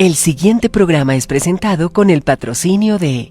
El siguiente programa es presentado con el patrocinio de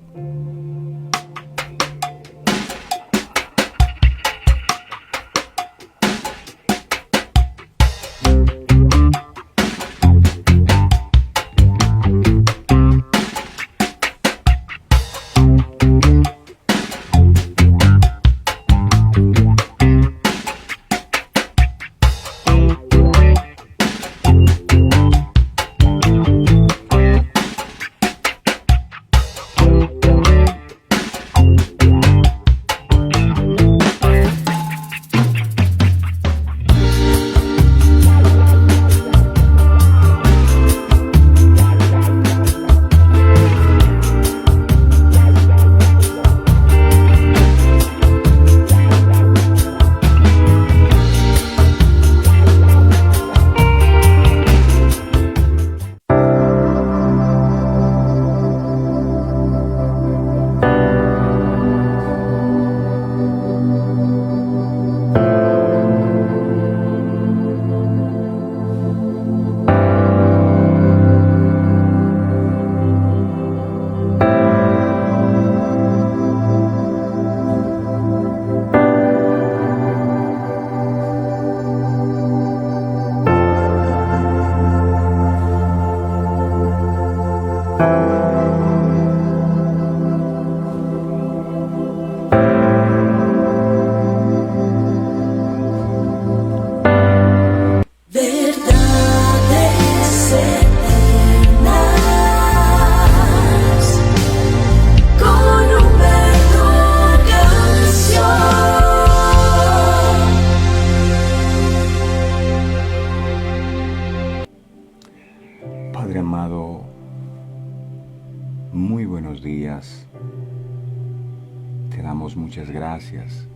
Padre amado, muy buenos días. Te damos muchas gracias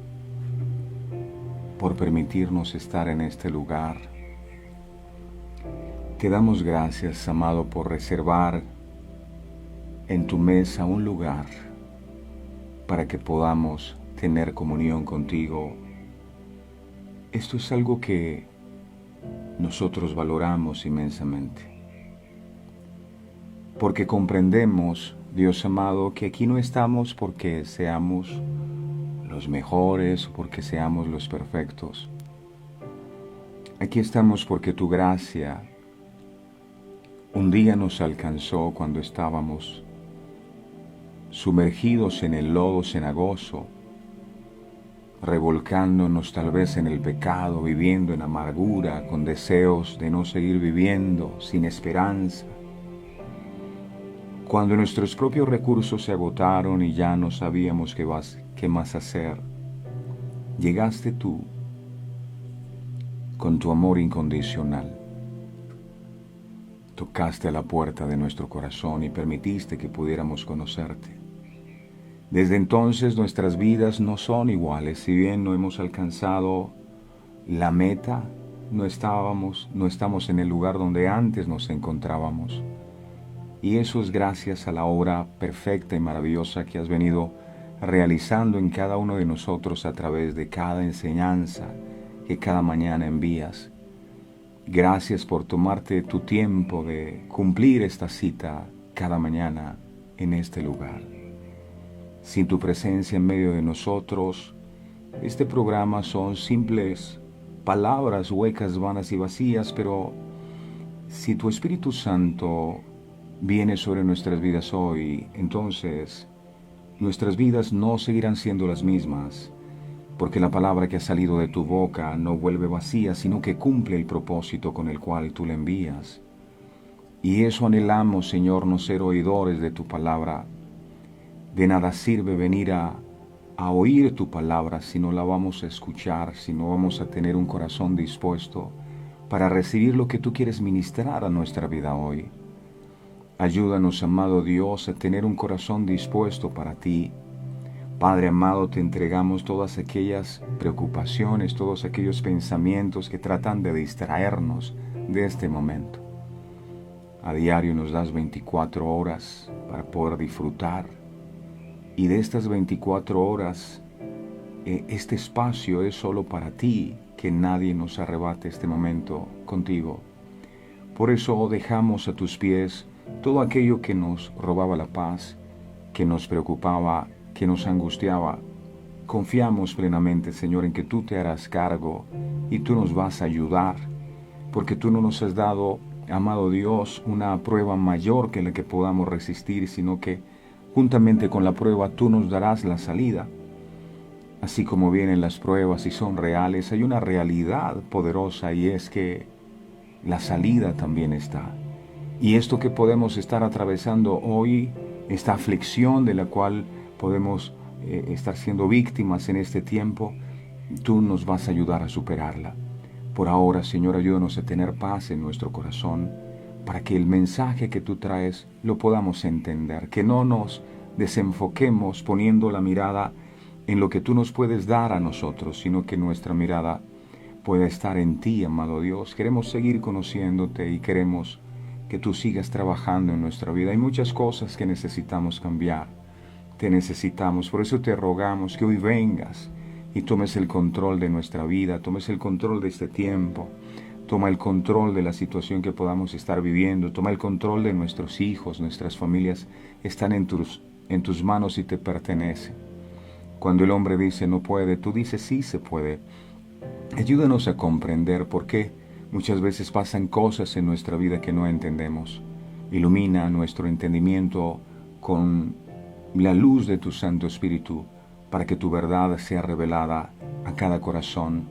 por permitirnos estar en este lugar. Te damos gracias, amado, por reservar en tu mesa un lugar para que podamos tener comunión contigo. Esto es algo que nosotros valoramos inmensamente. Porque comprendemos, Dios amado, que aquí no estamos porque seamos los mejores o porque seamos los perfectos. Aquí estamos porque tu gracia un día nos alcanzó cuando estábamos sumergidos en el lodo cenagoso, revolcándonos tal vez en el pecado, viviendo en amargura, con deseos de no seguir viviendo, sin esperanza. Cuando nuestros propios recursos se agotaron y ya no sabíamos qué más hacer, llegaste tú con tu amor incondicional. Tocaste a la puerta de nuestro corazón y permitiste que pudiéramos conocerte. Desde entonces nuestras vidas no son iguales. Si bien no hemos alcanzado la meta, no estamos en el lugar donde antes nos encontrábamos. Y eso es gracias a la obra perfecta y maravillosa que has venido realizando en cada uno de nosotros a través de cada enseñanza que cada mañana envías. Gracias por tomarte tu tiempo de cumplir esta cita cada mañana en este lugar. Sin tu presencia en medio de nosotros, este programa son simples palabras huecas, vanas y vacías, pero si tu Espíritu Santo viene sobre nuestras vidas hoy, entonces nuestras vidas no seguirán siendo las mismas, porque la palabra que ha salido de tu boca no vuelve vacía, sino que cumple el propósito con el cual tú la envías. Y eso anhelamos, Señor, no ser oidores de tu palabra. De nada sirve venir a oír tu palabra si no la vamos a escuchar, si no vamos a tener un corazón dispuesto para recibir lo que tú quieres ministrar a nuestra vida hoy. Ayúdanos, amado Dios, a tener un corazón dispuesto para ti. Padre amado, te entregamos todas aquellas preocupaciones, todos aquellos pensamientos que tratan de distraernos de este momento. A diario nos das 24 horas para poder disfrutar. Y de estas 24 horas, este espacio es solo para ti, que nadie nos arrebate este momento contigo. Por eso dejamos a tus pies todo aquello que nos robaba la paz, que nos preocupaba, que nos angustiaba. Confiamos plenamente, Señor, en que tú te harás cargo y tú nos vas a ayudar, porque tú no nos has dado, amado Dios, una prueba mayor que la que podamos resistir, sino que juntamente con la prueba tú nos darás la salida. Así como vienen las pruebas y son reales, hay una realidad poderosa, y es que la salida también está. Y esto que podemos estar atravesando hoy, esta aflicción de la cual podemos estar siendo víctimas en este tiempo, tú nos vas a ayudar a superarla. Por ahora, Señor, ayúdanos a tener paz en nuestro corazón, para que el mensaje que tú traes lo podamos entender, que no nos desenfoquemos poniendo la mirada en lo que tú nos puedes dar a nosotros, sino que nuestra mirada pueda estar en ti, amado Dios. Queremos seguir conociéndote y queremos que tú sigas trabajando en nuestra vida. Hay muchas cosas que necesitamos cambiar, te necesitamos, por eso te rogamos que hoy vengas y tomes el control de nuestra vida, tomes el control de este tiempo, toma el control de la situación que podamos estar viviendo, toma el control de nuestros hijos, nuestras familias están en tus manos y te pertenecen. Cuando el hombre dice no puede, tú dices sí se puede. Ayúdanos a comprender por qué muchas veces pasan cosas en nuestra vida que no entendemos. Ilumina nuestro entendimiento con la luz de tu Santo Espíritu, para que tu verdad sea revelada a cada corazón.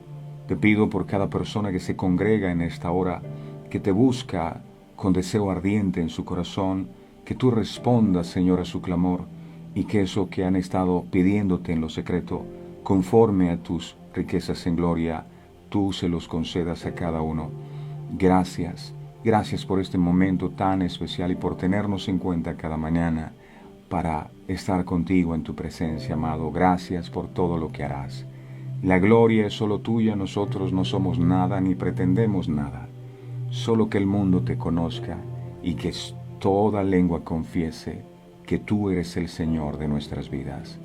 Te pido por cada persona que se congrega en esta hora, que te busca con deseo ardiente en su corazón, que tú respondas, Señor, a su clamor, y que eso que han estado pidiéndote en lo secreto, conforme a tus riquezas en gloria, tú se los concedas a cada uno. Gracias, gracias por este momento tan especial y por tenernos en cuenta cada mañana para estar contigo en tu presencia, amado. Gracias por todo lo que harás. La gloria es solo tuya, nosotros no somos nada ni pretendemos nada. Solo que el mundo te conozca y que toda lengua confiese que tú eres el Señor de nuestras vidas.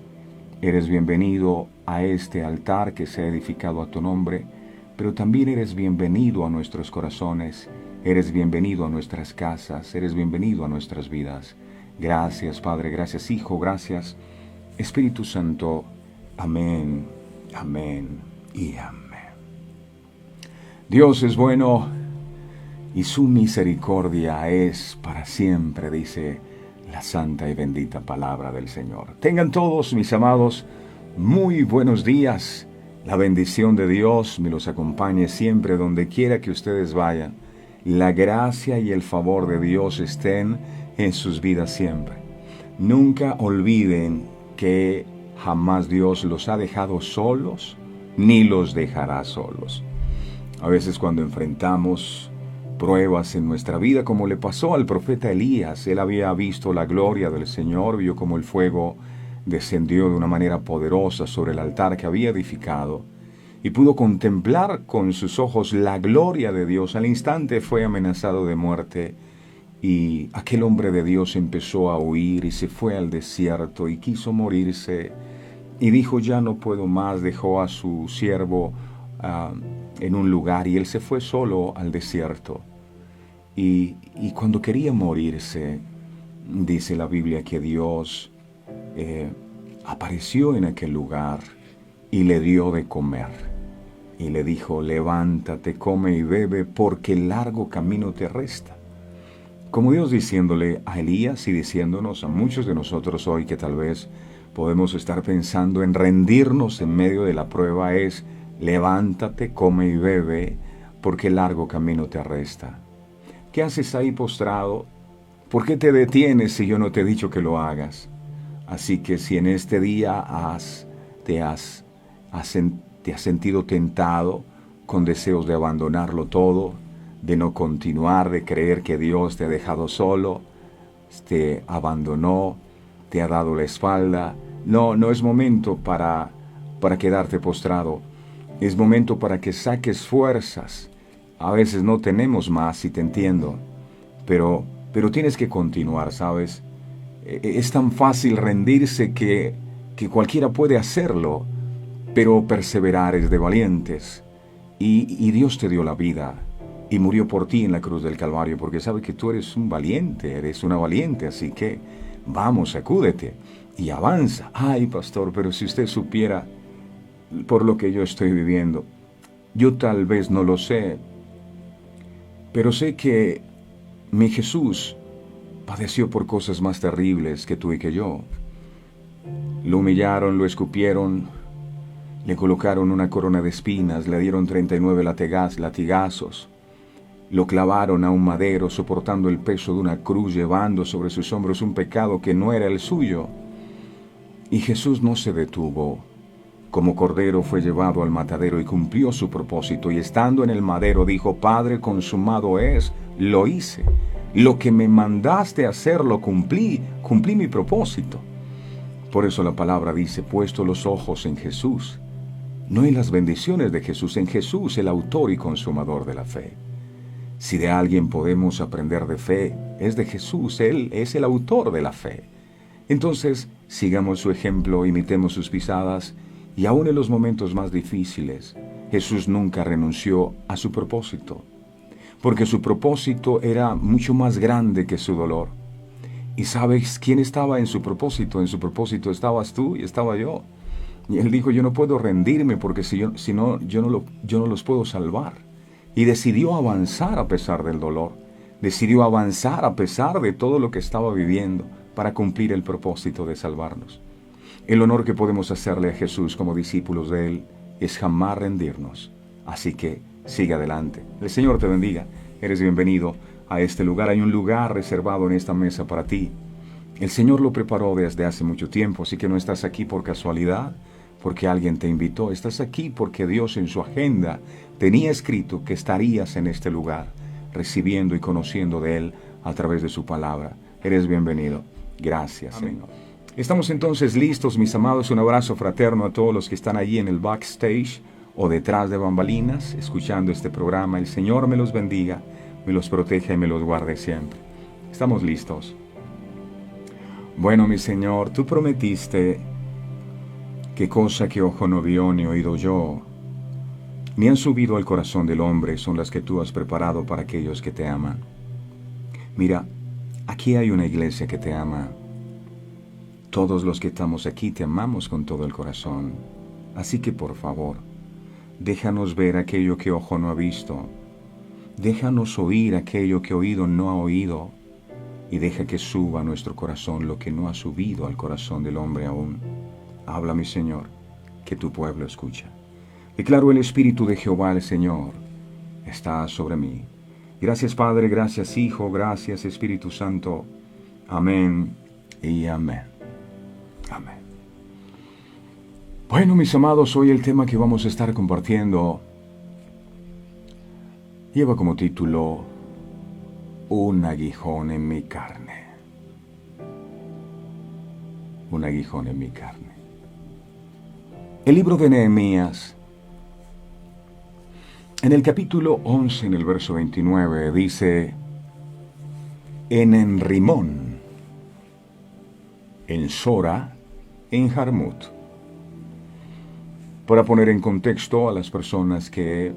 Eres bienvenido a este altar que se ha edificado a tu nombre, pero también eres bienvenido a nuestros corazones, eres bienvenido a nuestras casas, eres bienvenido a nuestras vidas. Gracias, Padre, gracias, Hijo, gracias, Espíritu Santo. Amén, amén y amén. Dios es bueno y su misericordia es para siempre, dice la santa y bendita palabra del Señor. Tengan todos, mis amados, muy buenos días. La bendición de Dios me los acompañe siempre donde quiera que ustedes vayan. La gracia y el favor de Dios estén en sus vidas siempre. Nunca olviden que jamás Dios los ha dejado solos, ni los dejará solos. A veces cuando enfrentamos pruebas en nuestra vida, como le pasó al profeta Elías, él había visto la gloria del Señor, vio como el fuego descendió de una manera poderosa sobre el altar que había edificado, y pudo contemplar con sus ojos la gloria de Dios. Al instante fue amenazado de muerte, y aquel hombre de Dios empezó a huir y se fue al desierto y quiso morirse, y dijo, ya no puedo más. Dejó a su siervo en un lugar y él se fue solo al desierto. Y cuando quería morirse, dice la Biblia que Dios apareció en aquel lugar y le dio de comer. Y le dijo, levántate, come y bebe, porque largo camino te resta. Como Dios diciéndole a Elías y diciéndonos a muchos de nosotros hoy que tal vez podemos estar pensando en rendirnos en medio de la prueba, es, levántate, come y bebe, porque largo camino te resta. ¿Qué haces ahí postrado? ¿Por qué te detienes si yo no te he dicho que lo hagas? Así que si en este día te has sentido tentado con deseos de abandonarlo todo, de no continuar, de creer que Dios te ha dejado solo, te abandonó, te ha dado la espalda, no es momento para quedarte postrado. Es momento para que saques fuerzas. A veces no tenemos más, y te entiendo, pero tienes que continuar, ¿sabes? Es tan fácil rendirse que cualquiera puede hacerlo, pero perseverar es de valientes. Y Dios te dio la vida, y murió por ti en la cruz del Calvario, porque sabe que tú eres un valiente, eres una valiente, así que vamos, sacúdete y avanza. Ay, pastor, pero si usted supiera por lo que yo estoy viviendo, yo tal vez no lo sé, pero sé que mi Jesús padeció por cosas más terribles que tú y que yo. Lo humillaron, lo escupieron, le colocaron una corona de espinas, le dieron 39 latigazos, lo clavaron a un madero soportando el peso de una cruz, llevando sobre sus hombros un pecado que no era el suyo. Y Jesús no se detuvo. Como cordero fue llevado al matadero y cumplió su propósito, y estando en el madero dijo: Padre, consumado es, lo hice. Lo que me mandaste hacer lo cumplí mi propósito. Por eso la palabra dice: puesto los ojos en Jesús, no en las bendiciones de Jesús, en Jesús, el autor y consumador de la fe. Si de alguien podemos aprender de fe, es de Jesús. Él es el autor de la fe. Entonces, sigamos su ejemplo, imitemos sus pisadas, y aún en los momentos más difíciles, Jesús nunca renunció a su propósito, porque su propósito era mucho más grande que su dolor. ¿Y sabes quién estaba en su propósito? En su propósito estabas tú y estaba yo. Y él dijo: yo no puedo rendirme, porque si no, yo no los puedo salvar. Y decidió avanzar a pesar del dolor. Decidió avanzar a pesar de todo lo que estaba viviendo para cumplir el propósito de salvarnos. El honor que podemos hacerle a Jesús como discípulos de Él es jamás rendirnos. Así que sigue adelante. El Señor te bendiga. Eres bienvenido a este lugar. Hay un lugar reservado en esta mesa para ti. El Señor lo preparó desde hace mucho tiempo, así que no estás aquí por casualidad, porque alguien te invitó. Estás aquí porque Dios en su agenda tenía escrito que estarías en este lugar, recibiendo y conociendo de Él a través de su palabra. Eres bienvenido. Gracias, Amén. Señor. Estamos entonces listos, mis amados. Un abrazo fraterno a todos los que están allí en el backstage o detrás de bambalinas, escuchando este programa. El Señor me los bendiga, me los proteja y me los guarde siempre. Estamos listos. Bueno, mi Señor, tú prometiste que cosa que ojo no vio ni oído yo, ni han subido al corazón del hombre, son las que tú has preparado para aquellos que te aman. Mira, aquí hay una iglesia que te ama. Todos los que estamos aquí te amamos con todo el corazón. Así que por favor, déjanos ver aquello que ojo no ha visto. Déjanos oír aquello que oído no ha oído. Y deja que suba a nuestro corazón lo que no ha subido al corazón del hombre aún. Habla, mi Señor, que tu pueblo escucha. Declaro: el Espíritu de Jehová, el Señor, está sobre mí. Gracias, Padre, gracias, Hijo, gracias, Espíritu Santo. Amén y amén. Amén. Bueno, mis amados, hoy el tema que vamos a estar compartiendo lleva como título: un aguijón en mi carne. Un aguijón en mi carne. El libro de Nehemías, en el capítulo 11, en el verso 29, dice: en Enrimón, en Sora, en Jarmut. Para poner en contexto a las personas que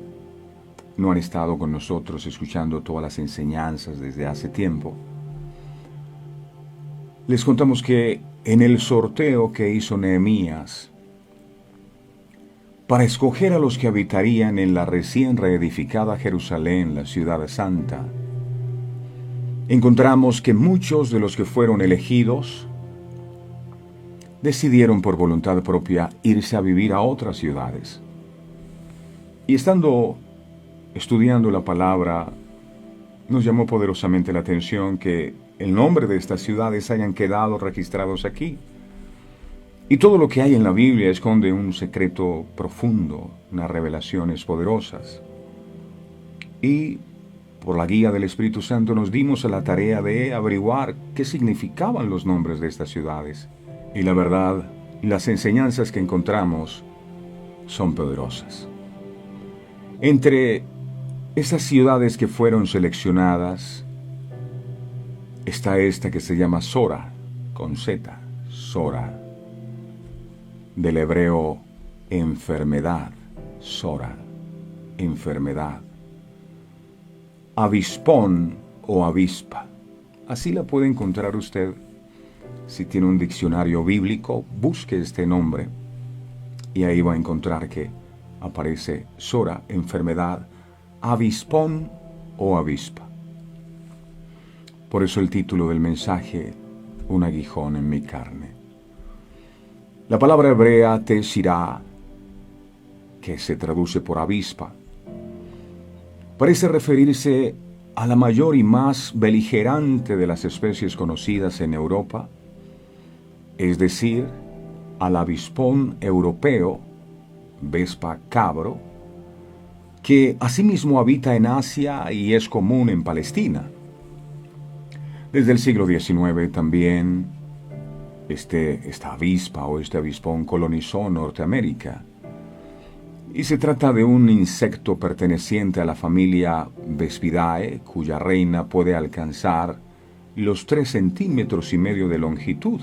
no han estado con nosotros escuchando todas las enseñanzas desde hace tiempo, les contamos que en el sorteo que hizo Nehemías para escoger a los que habitarían en la recién reedificada Jerusalén, la ciudad santa, encontramos que muchos de los que fueron elegidos decidieron por voluntad propia irse a vivir a otras ciudades. Y estando estudiando la palabra, nos llamó poderosamente la atención que el nombre de estas ciudades hayan quedado registrados aquí. Y todo lo que hay en la Biblia esconde un secreto profundo, unas revelaciones poderosas. Y por la guía del Espíritu Santo nos dimos a la tarea de averiguar qué significaban los nombres de estas ciudades. Y la verdad, las enseñanzas que encontramos son poderosas. Entre esas ciudades que fueron seleccionadas está esta que se llama Sora, con Z, Sora. Del hebreo enfermedad, Sora, enfermedad. avispón o avispa. Así la puede encontrar usted. Si tiene un diccionario bíblico, busque este nombre y ahí va a encontrar que aparece sora, enfermedad, avispón o avispa. Por eso el título del mensaje, un aguijón en mi carne. La palabra hebrea tesirá, que se traduce por avispa, parece referirse a la mayor y más beligerante de las especies conocidas en Europa, es decir, al avispón europeo, Vespa cabro, que asimismo habita en Asia y es común en Palestina. Desde el siglo XIX también esta avispa o este avispón colonizó Norteamérica. Y se trata de un insecto perteneciente a la familia Vespidae, cuya reina puede alcanzar los 3,5 centímetros de longitud,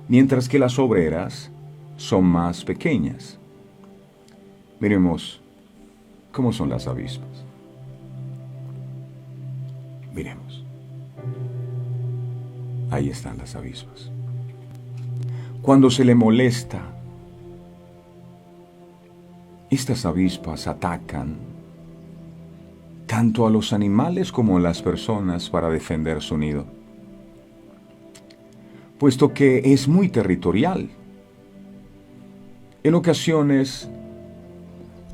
mientras que las obreras son más pequeñas. Miremos cómo son las avispas. Miremos. Ahí están las avispas. Cuando se le molesta, estas avispas atacan tanto a los animales como a las personas para defender su nido, puesto que es muy territorial. En ocasiones,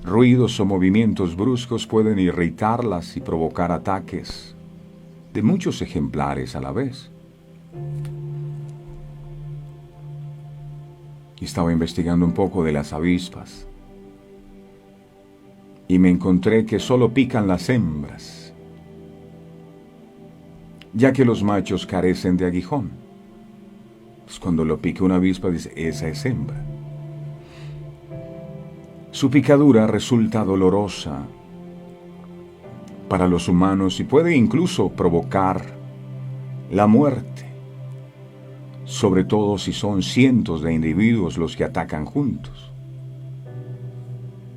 ruidos o movimientos bruscos pueden irritarlas y provocar ataques de muchos ejemplares a la vez. Estaba investigando un poco de las avispas y me encontré que solo pican las hembras, ya que los machos carecen de aguijón. Pues cuando lo pica una avispa dice, esa es hembra. Su picadura resulta dolorosa para los humanos y puede incluso provocar la muerte, sobre todo si son cientos de individuos los que atacan juntos.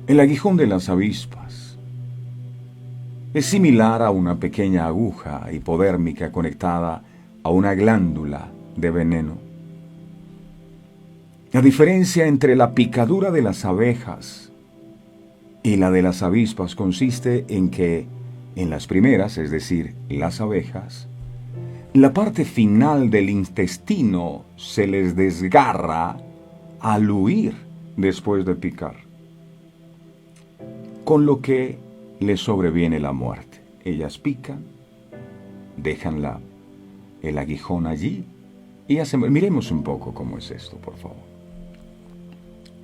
El aguijón de las avispas es similar a una pequeña aguja hipodérmica conectada a una glándula de veneno. La diferencia entre la picadura de las abejas y la de las avispas consiste en que en las primeras, es decir, las abejas, la parte final del intestino se les desgarra al huir después de picar, con lo que les sobreviene la muerte. Ellas pican, dejan el aguijón allí y hacen... Miremos un poco cómo es esto, por favor.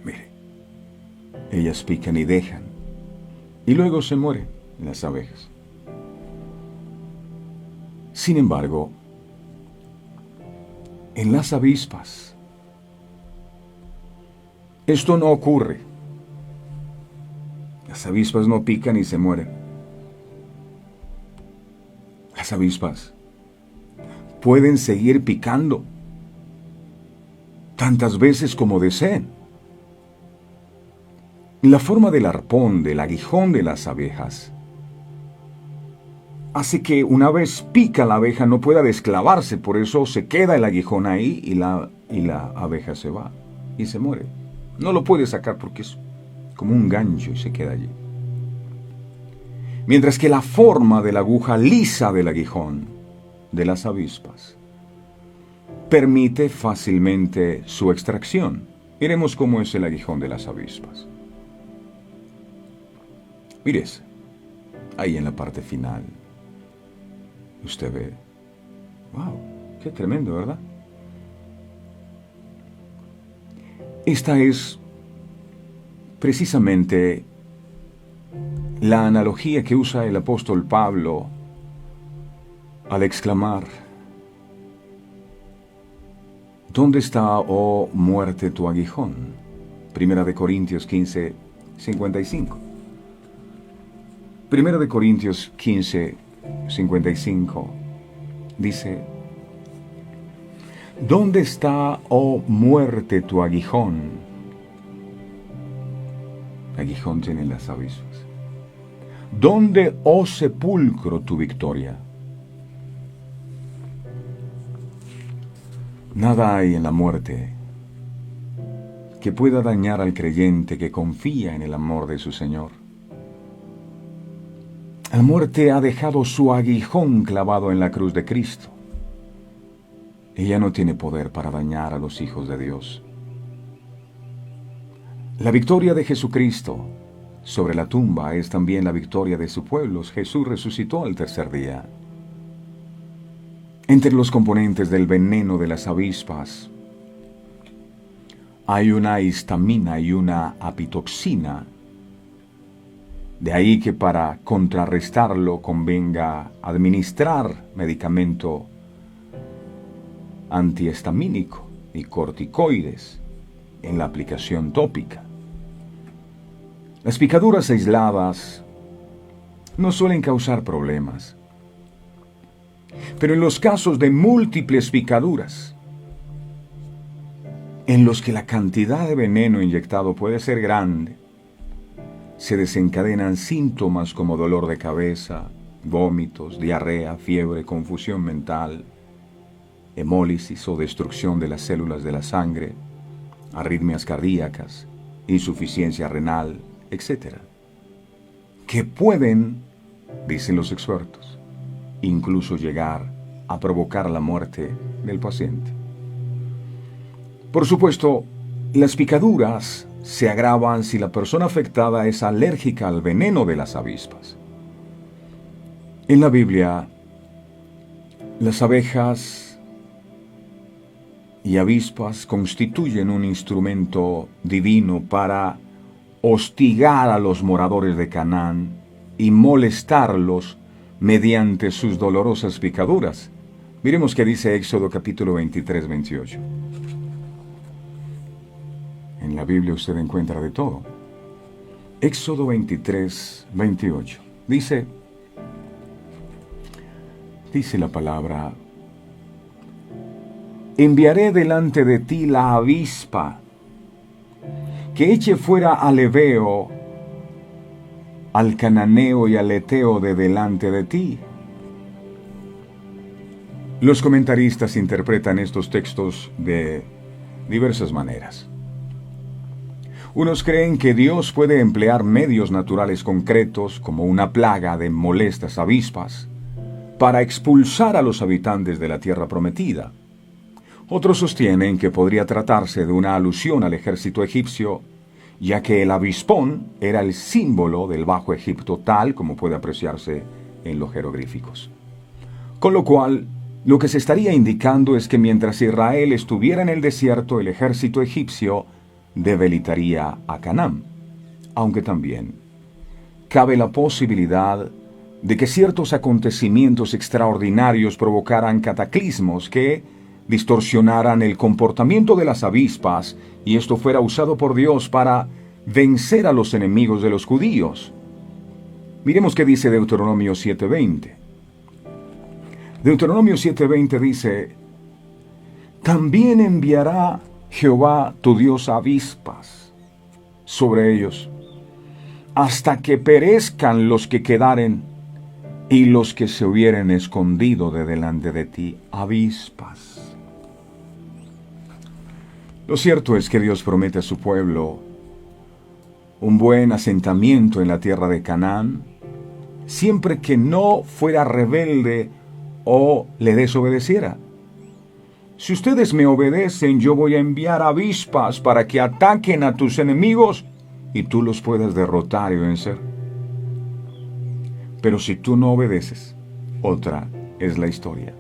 Mire, ellas pican y dejan, y luego se mueren las abejas. Sin embargo, en las avispas, esto no ocurre. Las avispas no pican y se mueren. Las avispas pueden seguir picando tantas veces como deseen. La forma del arpón, del aguijón de las abejas, hace que una vez pica la abeja no pueda desclavarse, por eso se queda el aguijón ahí y la abeja se va y se muere. No lo puede sacar porque es como un gancho y se queda allí. Mientras que la forma de la aguja lisa del aguijón de las avispas permite fácilmente su extracción. Miremos cómo es el aguijón de las avispas. Mires, ahí en la parte final, usted ve, wow, qué tremendo, ¿verdad? Esta es precisamente la analogía que usa el apóstol Pablo al exclamar, ¿dónde está, oh muerte, tu aguijón? Primera de Corintios 15, 55. Primera de Corintios 15, 55 dice, ¿dónde está, oh muerte, tu aguijón? Aguijón tienen las avispas. ¿Dónde, oh sepulcro, tu victoria? Nada hay en la muerte que pueda dañar al creyente que confía en el amor de su Señor. La muerte ha dejado su aguijón clavado en la cruz de Cristo. Ella no tiene poder para dañar a los hijos de Dios. La victoria de Jesucristo sobre la tumba es también la victoria de su pueblo. Jesús resucitó al tercer día. Entre los componentes del veneno de las avispas hay una histamina y una apitoxina. De ahí que para contrarrestarlo convenga administrar medicamento antihistamínico y corticoides en la aplicación tópica. Las picaduras aisladas no suelen causar problemas, pero en los casos de múltiples picaduras, en los que la cantidad de veneno inyectado puede ser grande, se desencadenan síntomas como dolor de cabeza, vómitos, diarrea, fiebre, confusión mental, hemólisis o destrucción de las células de la sangre, arritmias cardíacas, insuficiencia renal, etc. Que pueden, dicen los expertos, incluso llegar a provocar la muerte del paciente. Por supuesto, las picaduras se agravan si la persona afectada es alérgica al veneno de las avispas. En la Biblia, las abejas y avispas constituyen un instrumento divino para hostigar a los moradores de Canaán y molestarlos mediante sus dolorosas picaduras. Miremos qué dice Éxodo capítulo 23, 28. En la Biblia usted encuentra de todo. Éxodo 23, 28. Dice la palabra: enviaré delante de ti la avispa, que eche fuera al heveo, al cananeo y al eteo de delante de ti. Los comentaristas interpretan estos textos de diversas maneras. Unos creen que Dios puede emplear medios naturales concretos, como una plaga de molestas avispas, para expulsar a los habitantes de la tierra prometida. Otros sostienen que podría tratarse de una alusión al ejército egipcio, ya que el avispón era el símbolo del Bajo Egipto, tal como puede apreciarse en los jeroglíficos. Con lo cual, lo que se estaría indicando es que mientras Israel estuviera en el desierto, el ejército egipcio debilitaría a Canaán, aunque también cabe la posibilidad de que ciertos acontecimientos extraordinarios provocaran cataclismos que distorsionaran el comportamiento de las avispas y esto fuera usado por Dios para vencer a los enemigos de los judíos. Miremos qué dice Deuteronomio 7:20. Deuteronomio 7:20 dice: también enviará Jehová tu Dios avispas sobre ellos, hasta que perezcan los que quedaren y los que se hubieren escondido de delante de ti. Avispas. Lo cierto es que Dios promete a su pueblo un buen asentamiento en la tierra de Canaán, siempre que no fuera rebelde o le desobedeciera. Si ustedes me obedecen, yo voy a enviar avispas para que ataquen a tus enemigos y tú los puedas derrotar y vencer. Pero si tú no obedeces, otra es la historia.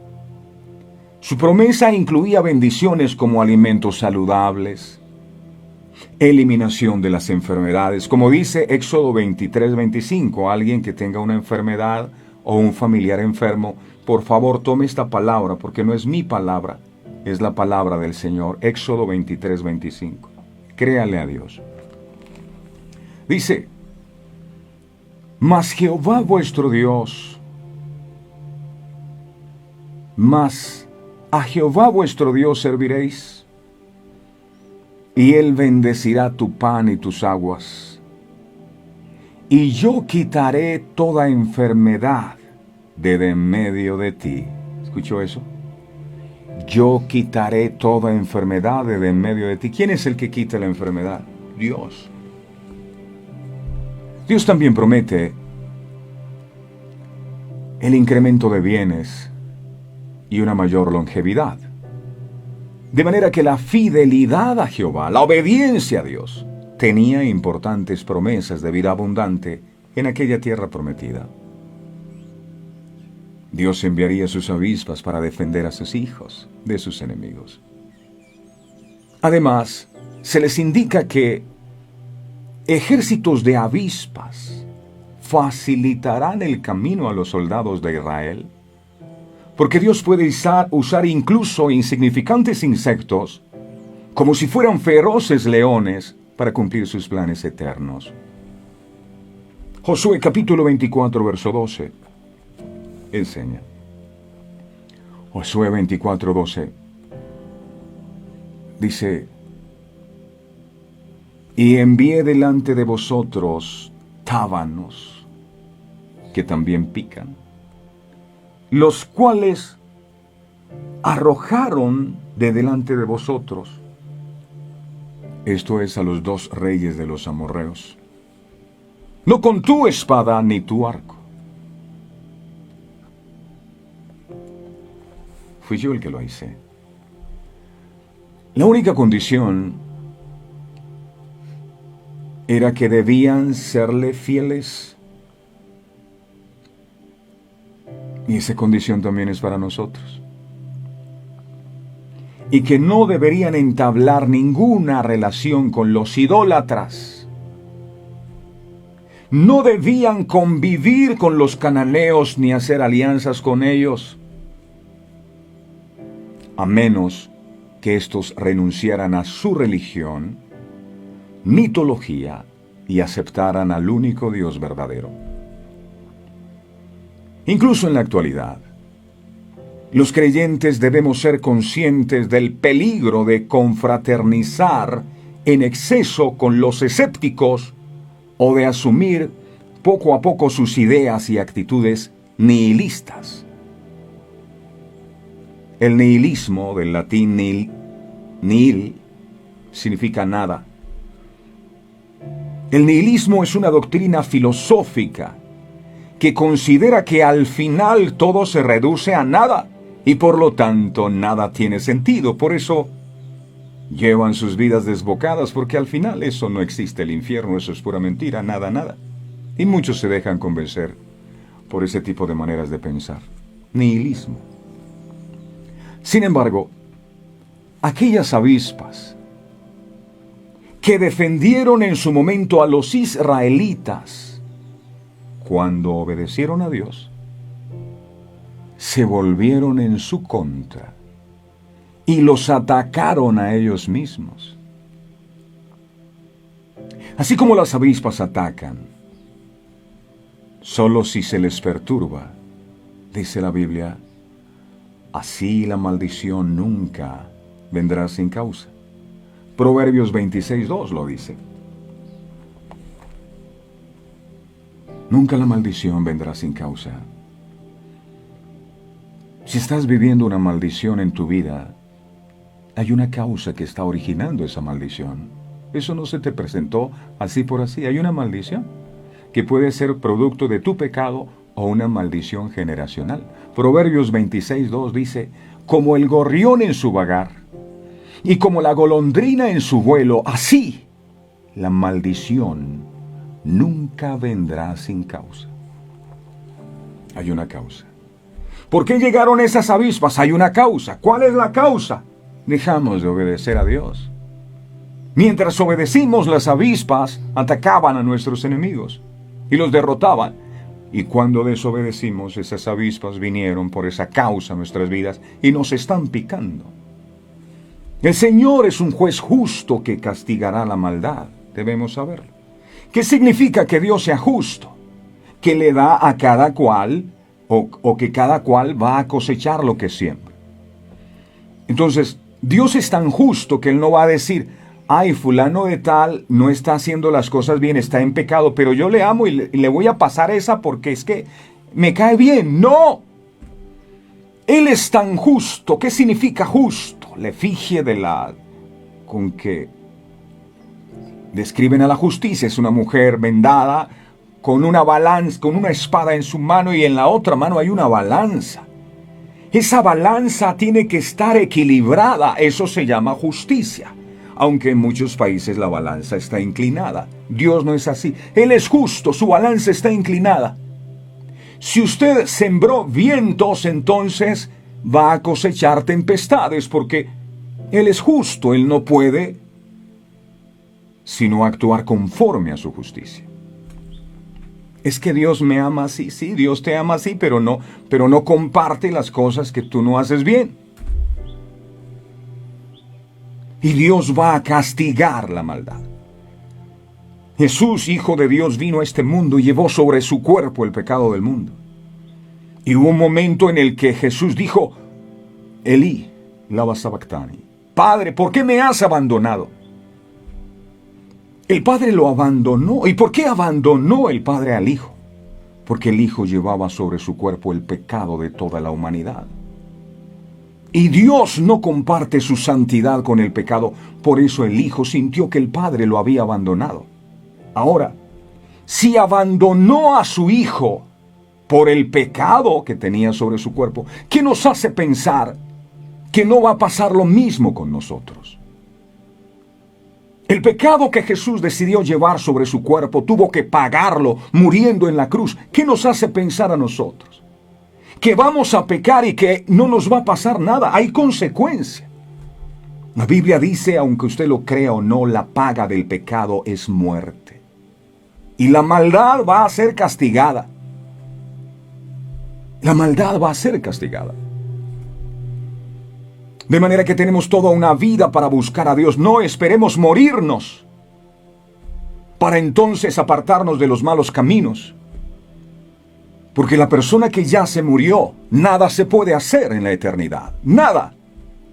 Su promesa incluía bendiciones como alimentos saludables, eliminación de las enfermedades, como dice Éxodo 23, 25, alguien que tenga una enfermedad o un familiar enfermo, por favor tome esta palabra, porque no es mi palabra, es la palabra del Señor. Éxodo 23, 25. Créale a Dios. Dice: mas Jehová vuestro Dios, mas a Jehová vuestro Dios serviréis, y Él bendecirá tu pan y tus aguas, y yo quitaré toda enfermedad de en medio de ti. ¿Escuchó eso? Yo quitaré toda enfermedad de en medio de ti. ¿Quién es el que quita la enfermedad? Dios. Dios también promete el incremento de bienes y una mayor longevidad. De manera que la fidelidad a Jehová, la obediencia a Dios, tenía importantes promesas de vida abundante en aquella tierra prometida. Dios enviaría sus avispas para defender a sus hijos de sus enemigos. Además, se les indica que ejércitos de avispas facilitarán el camino a los soldados de Israel, porque Dios puede usar incluso insignificantes insectos como si fueran feroces leones para cumplir sus planes eternos. Josué capítulo 24, verso 12, enseña. Josué 24, 12, dice: y envié delante de vosotros tábanos, que también pican, los cuales arrojaron de delante de vosotros. Esto es a los 2 reyes de los amorreos. No con tu espada ni tu arco. Fui yo el que lo hice. La única condición era que debían serle fieles. Y esa condición también es para nosotros. Y que no deberían entablar ninguna relación con los idólatras. No debían convivir con los cananeos ni hacer alianzas con ellos, a menos que éstos renunciaran a su religión, mitología y aceptaran al único Dios verdadero. Incluso en la actualidad, los creyentes debemos ser conscientes del peligro de confraternizar en exceso con los escépticos o de asumir poco a poco sus ideas y actitudes nihilistas. El nihilismo, del latín nihil, significa nada. El nihilismo es una doctrina filosófica que considera que al final todo se reduce a nada y por lo tanto nada tiene sentido. Por eso llevan sus vidas desbocadas, porque al final eso no existe, el infierno, eso es pura mentira, nada, nada. Y muchos se dejan convencer por ese tipo de maneras de pensar. Nihilismo. Sin embargo, aquellas avispas que defendieron en su momento a los israelitas cuando obedecieron a Dios, se volvieron en su contra y los atacaron a ellos mismos. Así como las avispas atacan, solo si se les perturba, dice la Biblia, así la maldición nunca vendrá sin causa. Proverbios 26:2 lo dice. Nunca la maldición vendrá sin causa. Si estás viviendo una maldición en tu vida, hay una causa que está originando esa maldición. Eso no se te presentó así por así. Hay una maldición que puede ser producto de tu pecado o una maldición generacional. Proverbios 26:2 dice: como el gorrión en su vagar y como la golondrina en su vuelo, así la maldición nunca vendrá sin causa. Hay una causa. ¿Por qué llegaron esas avispas? Hay una causa. ¿Cuál es la causa? Dejamos de obedecer a Dios. Mientras obedecimos, las avispas atacaban a nuestros enemigos y los derrotaban. Y cuando desobedecimos, esas avispas vinieron por esa causa a nuestras vidas y nos están picando. El Señor es un juez justo que castigará la maldad. Debemos saberlo. ¿Qué significa que Dios sea justo? Que le da a cada cual o que cada cual va a cosechar lo que siembra. Entonces, Dios es tan justo que Él no va a decir: ay, fulano de tal no está haciendo las cosas bien, está en pecado, pero yo le amo y le voy a pasar esa porque es que me cae bien. ¡No! Él es tan justo. ¿Qué significa justo? La efigie con que describen a la justicia es una mujer vendada con una balanza, con una espada en su mano y en la otra mano hay una balanza. Esa balanza tiene que estar equilibrada. Eso se llama justicia. Aunque en muchos países la balanza está inclinada. Dios no es así. Él es justo, su balanza está inclinada. Si usted sembró vientos, entonces va a cosechar tempestades, porque Él es justo, Él no puede sino actuar conforme a su justicia. Es que Dios me ama así, sí, Dios te ama así, pero no comparte las cosas que tú no haces bien. Y Dios va a castigar la maldad. Jesús, Hijo de Dios, vino a este mundo y llevó sobre su cuerpo el pecado del mundo. Y hubo un momento en el que Jesús dijo, Elí, lama sabactani, Padre, ¿por qué me has abandonado? El Padre lo abandonó. ¿Y por qué abandonó el Padre al Hijo? Porque el Hijo llevaba sobre su cuerpo el pecado de toda la humanidad. Y Dios no comparte su santidad con el pecado, por eso el Hijo sintió que el Padre lo había abandonado. Ahora, si abandonó a su Hijo por el pecado que tenía sobre su cuerpo, ¿qué nos hace pensar que no va a pasar lo mismo con nosotros? El pecado que Jesús decidió llevar sobre su cuerpo tuvo que pagarlo muriendo en la cruz. ¿Qué nos hace pensar a nosotros? Que vamos a pecar y que no nos va a pasar nada. Hay consecuencia. La Biblia dice, aunque usted lo crea o no, la paga del pecado es muerte. Y la maldad va a ser castigada. La maldad va a ser castigada. De manera que tenemos toda una vida para buscar a Dios. No esperemos morirnos para entonces apartarnos de los malos caminos. Porque la persona que ya se murió, nada se puede hacer en la eternidad. Nada.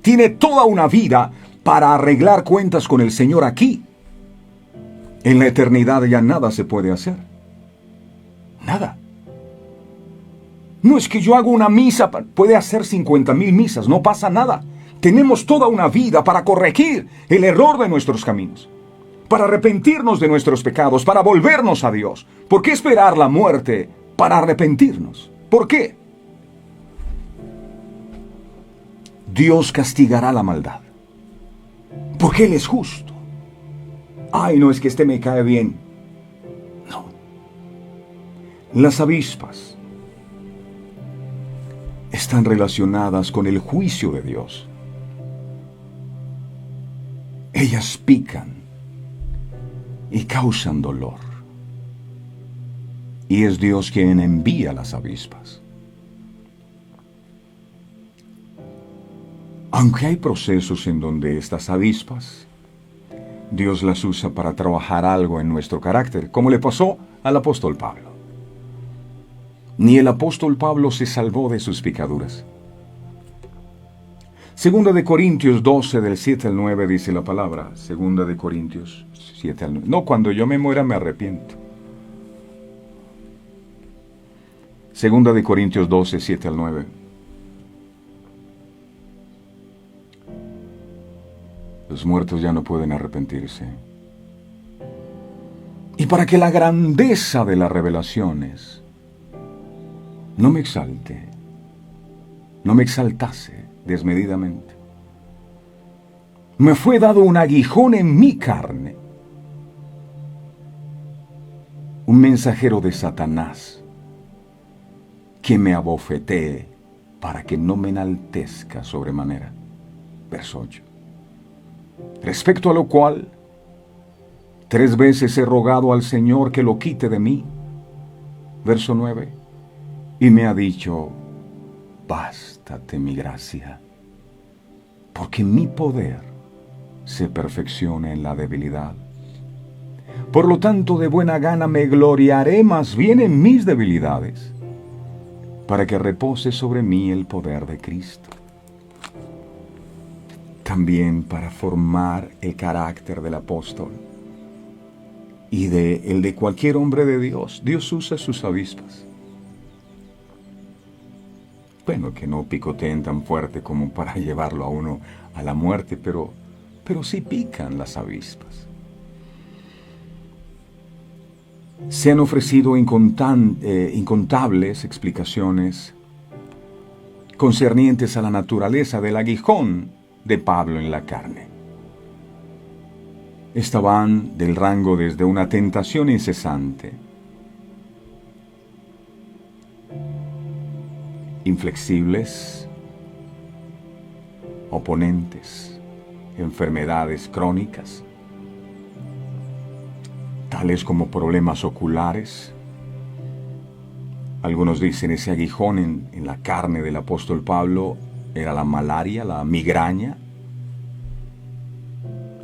Tiene toda una vida para arreglar cuentas con el Señor aquí. En la eternidad ya nada se puede hacer. Nada. No es que yo hago una misa, puede hacer 50,000 misas, no pasa nada. Tenemos toda una vida para corregir el error de nuestros caminos, para arrepentirnos de nuestros pecados, para volvernos a Dios. ¿Por qué esperar la muerte para arrepentirnos? ¿Por qué? Dios castigará la maldad, porque Él es justo. Ay, no es que este me cae bien. No. Las avispas están relacionadas con el juicio de Dios. Ellas pican y causan dolor. Y es Dios quien envía las avispas. Aunque hay procesos en donde estas avispas, Dios las usa para trabajar algo en nuestro carácter, como le pasó al apóstol Pablo. Ni el apóstol Pablo se salvó de sus picaduras. Segunda de Corintios 12, del 7 al 9, dice la palabra. Segunda de Corintios 7 al 9. No, cuando yo me muera me arrepiento. Segunda de Corintios 12, 7 al 9. Los muertos ya no pueden arrepentirse. Y para que la grandeza de las revelaciones no me exalte, no me exaltase desmedidamente, me fue dado un aguijón en mi carne, un mensajero de Satanás, que me abofetee para que no me enaltezca sobremanera. Verso 8. Respecto a lo cual, 3 veces he rogado al Señor que lo quite de mí. Verso 9. Y me ha dicho, bástate mi gracia, porque mi poder se perfecciona en la debilidad. Por lo tanto, de buena gana me gloriaré más bien en mis debilidades, para que repose sobre mí el poder de Cristo. también para formar el carácter del apóstol y el de cualquier hombre de Dios. Dios usa sus avispas. Bueno, que no picoteen tan fuerte como para llevarlo a uno a la muerte, pero sí pican las avispas. Se han ofrecido incontables explicaciones concernientes a la naturaleza del aguijón de Pablo en la carne. Estaban del rango desde una tentación incesante, inflexibles, oponentes, enfermedades crónicas, tales como problemas oculares. Algunos dicen ese aguijón en la carne del apóstol Pablo era la malaria, la migraña,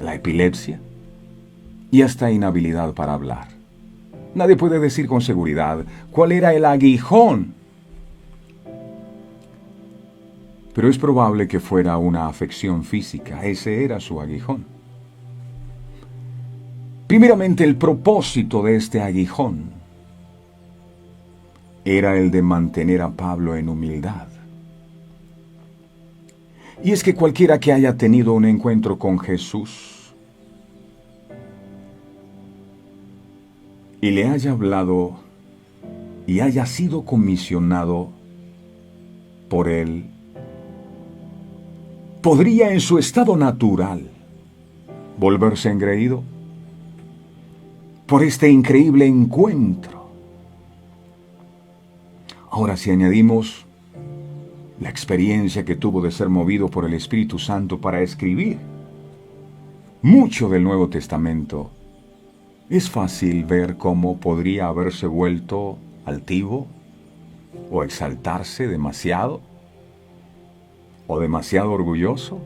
la epilepsia y hasta inhabilidad para hablar. Nadie puede decir con seguridad cuál era el aguijón, pero es probable que fuera una afección física. Ese era su aguijón. Primeramente, el propósito de este aguijón era el de mantener a Pablo en humildad. Y es que cualquiera que haya tenido un encuentro con Jesús y le haya hablado y haya sido comisionado por Él, podría en su estado natural volverse engreído por este increíble encuentro. Ahora, si añadimos la experiencia que tuvo de ser movido por el Espíritu Santo para escribir mucho del Nuevo Testamento, es fácil ver cómo podría haberse vuelto altivo o exaltarse demasiado o demasiado orgulloso.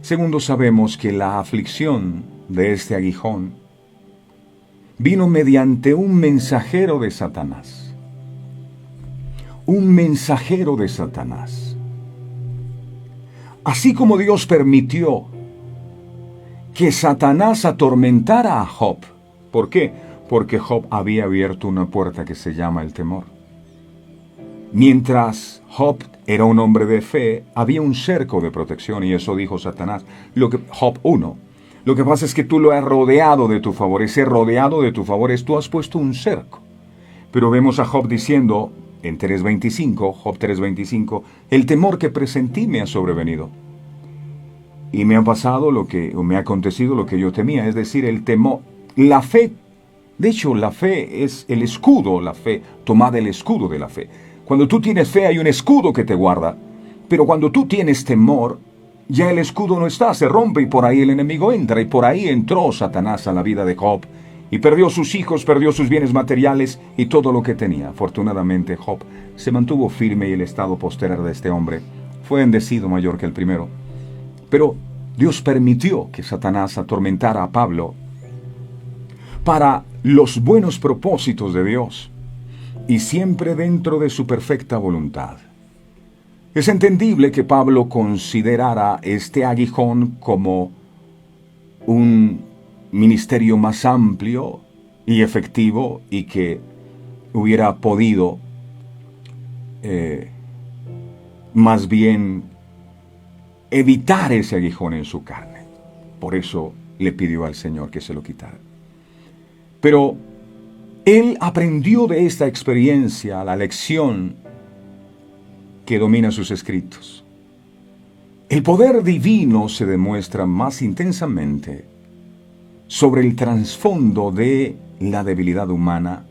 Segundo, sabemos que la aflicción de este aguijón vino mediante un mensajero de Satanás. Un mensajero de Satanás. Así como Dios permitió que Satanás atormentara a Job. ¿Por qué? Porque Job había abierto una puerta que se llama el temor. Mientras Job era un hombre de fe, había un cerco de protección, y eso dijo Satanás. Job 1. Lo que pasa es que tú lo has rodeado de tu favor. Ese rodeado de tu favor es tú has puesto un cerco. Pero vemos a Job diciendo en 3.25, Job 3.25, el temor que presentí me ha sobrevenido. Y me ha acontecido lo que yo temía, es decir, el temor, la fe. De hecho, la fe es el escudo, la fe, tomad el escudo de la fe. Cuando tú tienes fe hay un escudo que te guarda, pero cuando tú tienes temor, ya el escudo no está, se rompe y por ahí el enemigo entra, y por ahí entró Satanás a la vida de Job, y perdió sus hijos, perdió sus bienes materiales y todo lo que tenía. Afortunadamente Job se mantuvo firme y el estado posterior de este hombre fue bendecido mayor que el primero. Pero Dios permitió que Satanás atormentara a Pablo para los buenos propósitos de Dios y siempre dentro de su perfecta voluntad. Es entendible que Pablo considerara este aguijón como un ministerio más amplio y efectivo y que hubiera podido más bien evitar ese aguijón en su carne. Por eso le pidió al Señor que se lo quitara. Pero él aprendió de esta experiencia la lección que domina sus escritos. El poder divino se demuestra más intensamente sobre el trasfondo de la debilidad humana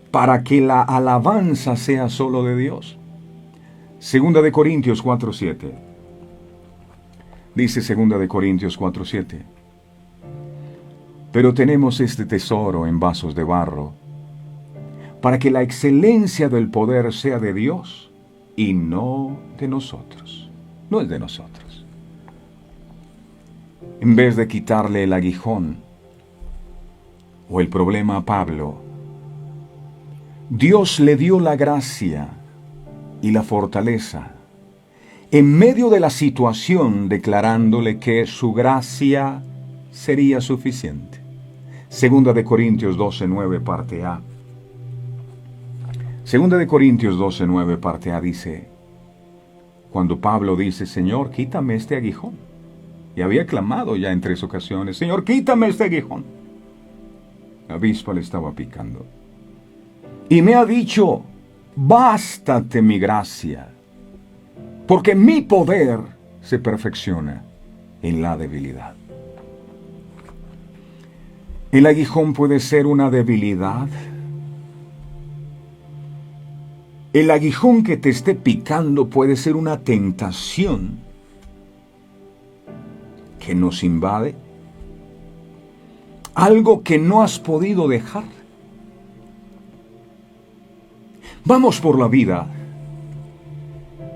para que la alabanza sea solo de Dios. Segunda de Corintios 4:7. Dice Segunda de Corintios 4:7. Pero tenemos este tesoro en vasos de barro, para que la excelencia del poder sea de Dios y no de nosotros. No es de nosotros. En vez de quitarle el aguijón o el problema a Pablo, Dios le dio la gracia y la fortaleza en medio de la situación declarándole que su gracia sería suficiente. Segunda de Corintios 12:9, parte A. Segunda de Corintios 12:9, parte A dice, cuando Pablo dice, Señor, quítame este aguijón. Y había clamado ya en 3 ocasiones, Señor, quítame este aguijón. La avispa le estaba picando. Y me ha dicho, bástate mi gracia, porque mi poder se perfecciona en la debilidad. El aguijón puede ser una debilidad. El aguijón que te esté picando puede ser una tentación que nos invade. Algo que no has podido dejar. Vamos por la vida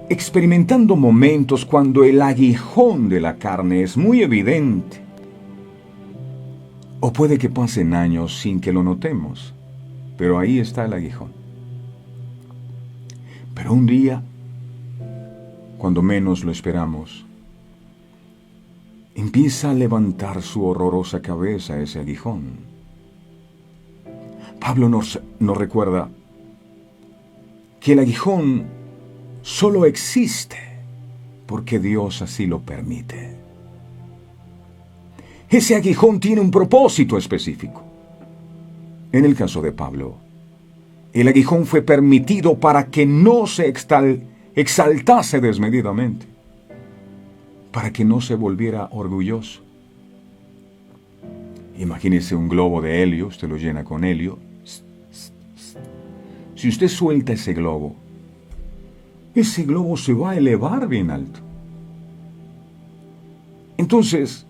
experimentando momentos cuando el aguijón de la carne es muy evidente. O puede que pasen años sin que lo notemos, pero ahí está el aguijón. Pero un día, cuando menos lo esperamos, empieza a levantar su horrorosa cabeza ese aguijón. Pablo nos recuerda que el aguijón solo existe porque Dios así lo permite. Ese aguijón tiene un propósito específico. En el caso de Pablo, el aguijón fue permitido para que no se exaltase desmedidamente, para que no se volviera orgulloso. Imagínese un globo de helio, usted lo llena con helio. Si usted suelta ese globo se va a elevar bien alto. Entonces,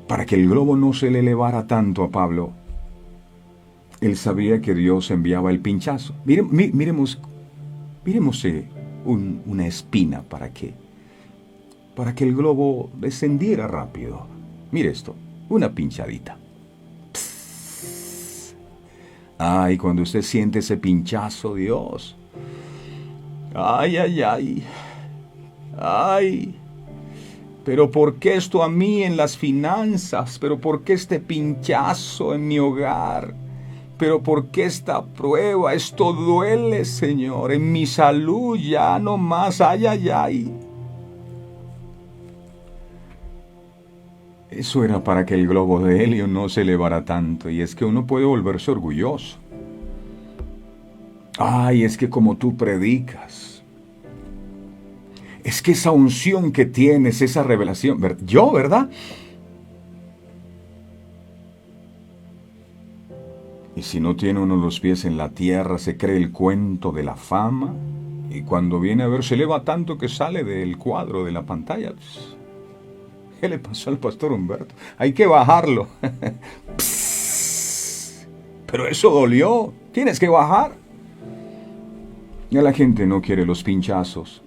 para que el globo no se le elevara tanto a Pablo, él sabía que Dios enviaba el pinchazo. Miremos una espina para que el globo descendiera rápido. Mire esto, una pinchadita. Psss. Ay, cuando usted siente ese pinchazo, Dios. Ay, ay, ay. Ay. Pero ¿por qué esto a mí en las finanzas? ¿Pero por qué este pinchazo en mi hogar? ¿Pero por qué esta prueba? Esto duele, Señor, en mi salud ya no más. Ay, ay, ay. Eso era para que el globo de helio no se elevara tanto. Y es que uno puede volverse orgulloso. Ay, es que como tú predicas. Es que esa unción que tienes, esa revelación, yo, ¿verdad? Y si no tiene uno los pies en la tierra, se cree el cuento de la fama, y cuando viene a ver, se eleva tanto que sale del cuadro de la pantalla. ¿Qué le pasó al pastor Humberto? Hay que bajarlo. Pero eso dolió, tienes que bajar. Y a la gente no quiere los pinchazos,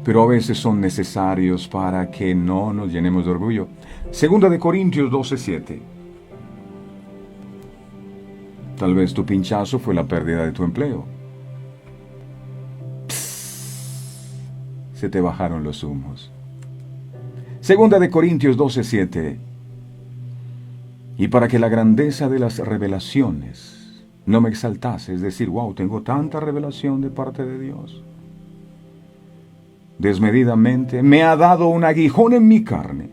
pero a veces son necesarios para que no nos llenemos de orgullo. Segunda de Corintios 12:7. Tal vez tu pinchazo fue la pérdida de tu empleo. Se te bajaron los humos. Segunda de Corintios 12:7. Y para que la grandeza de las revelaciones no me exaltase, es decir, wow, tengo tanta revelación de parte de Dios. Desmedidamente me ha dado un aguijón en mi carne,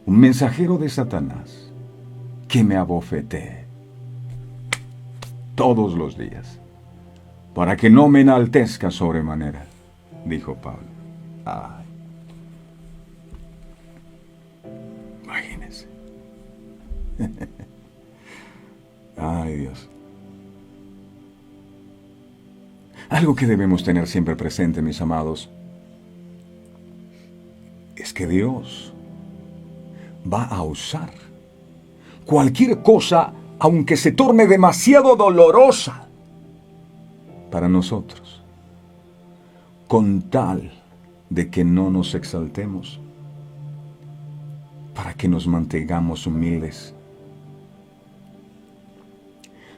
un mensajero de Satanás, que me abofetee todos los días, para que no me enaltezca sobremanera, dijo Pablo. Ay. Imagínense. Ay, Dios. Algo que debemos tener siempre presente, mis amados, es que Dios va a usar cualquier cosa, aunque se torne demasiado dolorosa para nosotros, con tal de que no nos exaltemos, para que nos mantengamos humildes.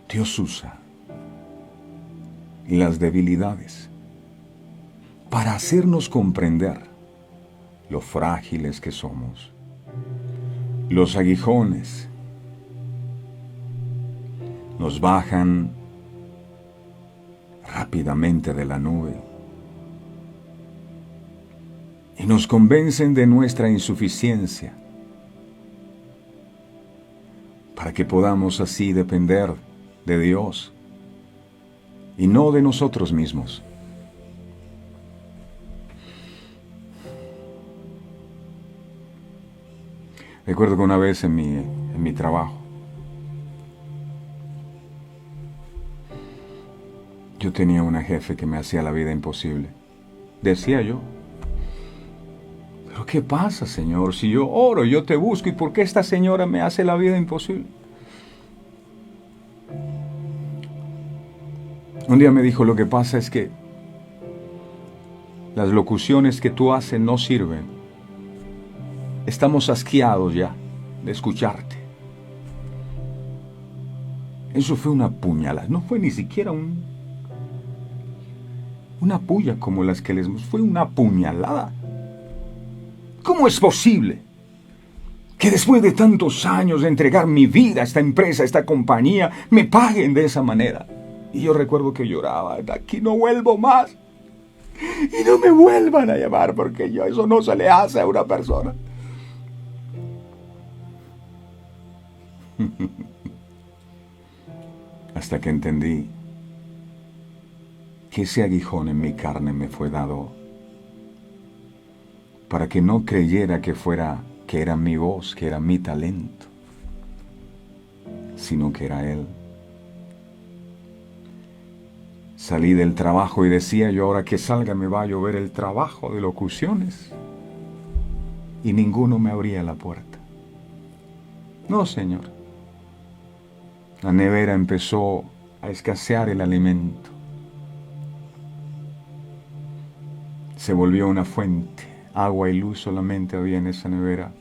Dios usa las debilidades para hacernos comprender lo frágiles que somos. Los aguijones nos bajan rápidamente de la nube y nos convencen de nuestra insuficiencia, para que podamos así depender de Dios y no de nosotros mismos. Recuerdo que una vez en mi trabajo, yo tenía una jefe que me hacía la vida imposible. Decía yo, ¿pero qué pasa, Señor? Si yo oro, yo te busco, ¿y por qué esta señora me hace la vida imposible? Un día me dijo, lo que pasa es que las locuciones que tú haces no sirven. Estamos asqueados ya de escucharte. Eso fue una puñalada, no fue ni siquiera una puya como las que les... Fue una puñalada. ¿Cómo es posible que después de tantos años de entregar mi vida a esta empresa, a esta compañía, me paguen de esa manera? Y yo recuerdo que lloraba, de aquí no vuelvo más. Y no me vuelvan a llamar, porque eso no se le hace a una persona. Hasta que entendí que ese aguijón en mi carne me fue dado para que no creyera que era mi voz, que era mi talento, sino que era Él. Salí del trabajo y decía yo, ahora que salga me va a llover el trabajo de locuciones, y ninguno me abría la puerta. No, Señor. La nevera empezó a escasear el alimento. Se volvió una fuente. Agua y luz solamente había en esa nevera.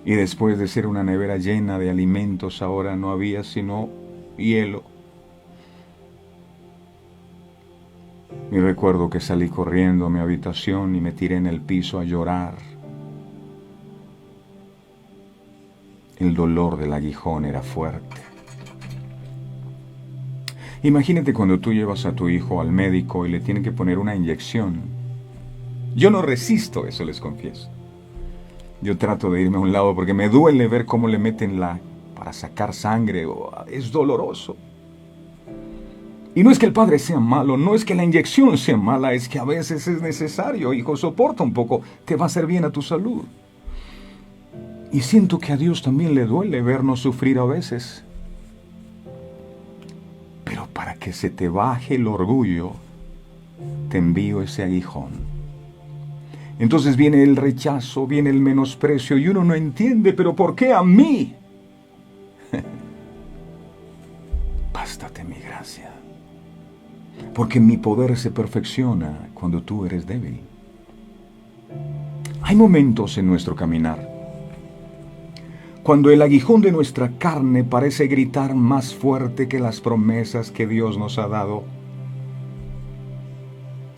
Y después de ser una nevera llena de alimentos, ahora no había sino hielo. Y recuerdo que salí corriendo a mi habitación y me tiré en el piso a llorar. El dolor del aguijón era fuerte. Imagínate cuando tú llevas a tu hijo al médico y le tienen que poner una inyección. Yo no resisto eso, les confieso. Yo trato de irme a un lado porque me duele ver cómo le meten para sacar sangre. Es doloroso. Y no es que el padre sea malo, no es que la inyección sea mala, es que a veces es necesario. Hijo, soporta un poco, te va a hacer bien a tu salud. Y siento que a Dios también le duele vernos sufrir a veces. Pero para que se te baje el orgullo, te envío ese aguijón. Entonces viene el rechazo, viene el menosprecio y uno no entiende, pero ¿por qué a mí? Bástate mi gracia, porque mi poder se perfecciona cuando tú eres débil. Hay momentos en nuestro caminar cuando el aguijón de nuestra carne parece gritar más fuerte que las promesas que Dios nos ha dado.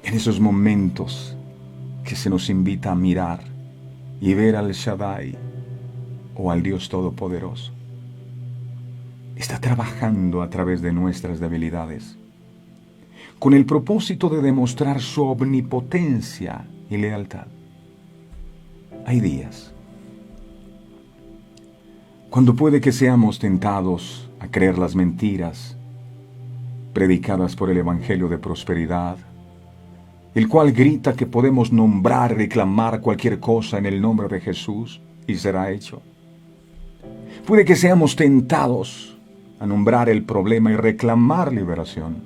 En esos momentos que se nos invita a mirar y ver al Shaddai o al Dios Todopoderoso. Está trabajando a través de nuestras debilidades, con el propósito de demostrar su omnipotencia y lealtad. Hay días cuando puede que seamos tentados a creer las mentiras predicadas por el Evangelio de prosperidad, el cual grita que podemos nombrar y reclamar cualquier cosa en el nombre de Jesús y será hecho. Puede que seamos tentados a nombrar el problema y reclamar liberación.